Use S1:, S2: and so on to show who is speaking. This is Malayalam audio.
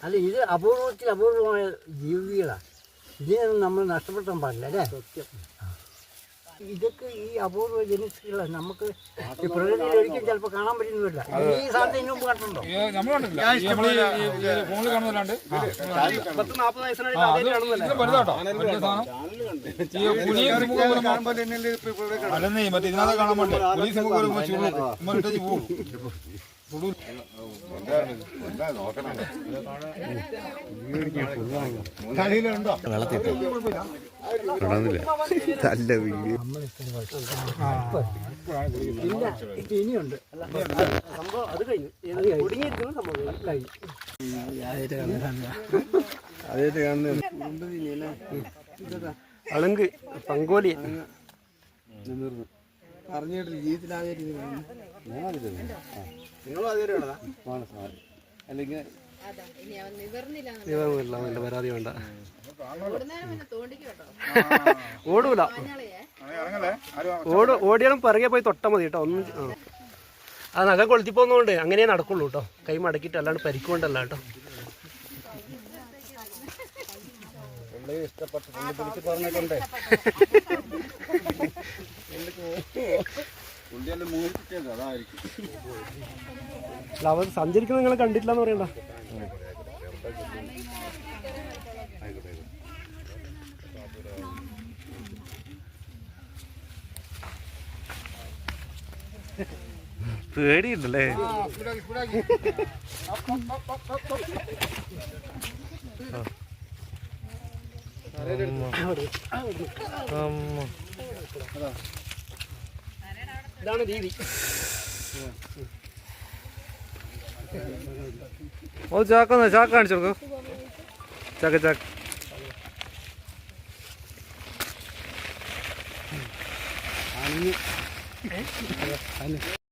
S1: അല്ല, ഇത് അപൂർവത്തിൽ അപൂർവമായ ജീവികളാണ്. ഇതിനൊന്നും നമ്മൾ നഷ്ടപ്പെടുത്താൻ പാടില്ല അല്ലേ? സത്യം. ഇതൊക്കെ ഈ അപൂർവ ജനിസുകളാണ്. നമുക്ക് ഈ പ്രകൃതിയിൽ ഒരിക്കലും ചിലപ്പോൾ കാണാൻ പറ്റുന്നില്ല. ഈ സാധനം ഇതിനു മുമ്പ് കണ്ടുണ്ടോ? ഇനിയുണ്ട് സംഭവം. അത് കഴിഞ്ഞു. കുടുങ്ങിയിരിക്കുന്ന സംഭവം കഴിഞ്ഞു. അളങ്ക് പങ്കോലി അറിഞ്ഞിട്ടില്ല. ജീവിതത്തിലാദ്യമായിട്ട് അല്ലെങ്കിൽ നിവർന്നില്ല. പരാതി വേണ്ട. ഓടൂല. ഓടിയാലും പിറകെ പോയി തൊട്ടാൽ മതി കേട്ടോ. ഒന്നും ആ നഖം കൊളുത്തിപ്പോന്നോണ്ട് അങ്ങനെ നടക്കുള്ളൂ കേട്ടോ. കൈ മടക്കിയിട്ട് അല്ലാണ്ട് പരിക്കൊണ്ടല്ല കേട്ടോ. പറഞ്ഞിട്ടുണ്ടേ അവർ സഞ്ചരിക്കുന്നത് നിങ്ങൾ കണ്ടിട്ടില്ല എന്ന് പറയണ്ട. പേടിയുണ്ടല്ലേ? ഇതാണ് രീതി.
S2: ഓ ചാക്ക കാണിച്ചു കൊടുക്കും. ചാക്ക
S1: അണിഞ്ഞ്